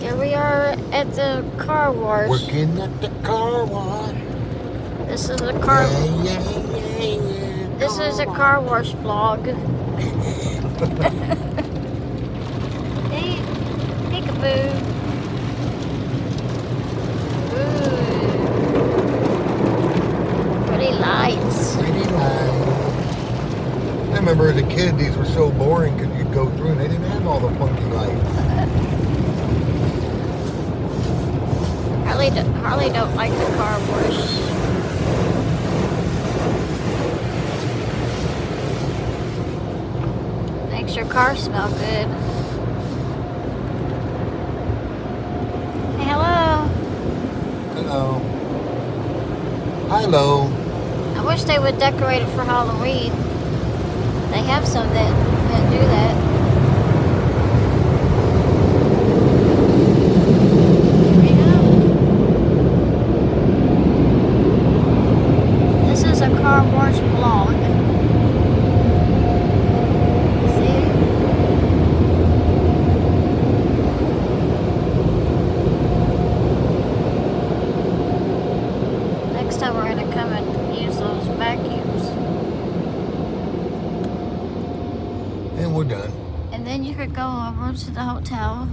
Here we are at the car wash. Working at the car wash. This is a car. Yeah. This is a car wash vlog. Hey, peekaboo. Ooh. Pretty lights. Pretty light. I remember as a kid, these were so boring because you'd go through and they didn't have all the funky lights. Harley don't like the car wash. Makes your car smell good. Hey, hello. Hello. Hello. I wish they would decorate it for Halloween. They have some that do that. Here we go. This is a car wash vlog. See? Next time we're gonna come and use those vacuums. And we're done. And then you could go over to the hotel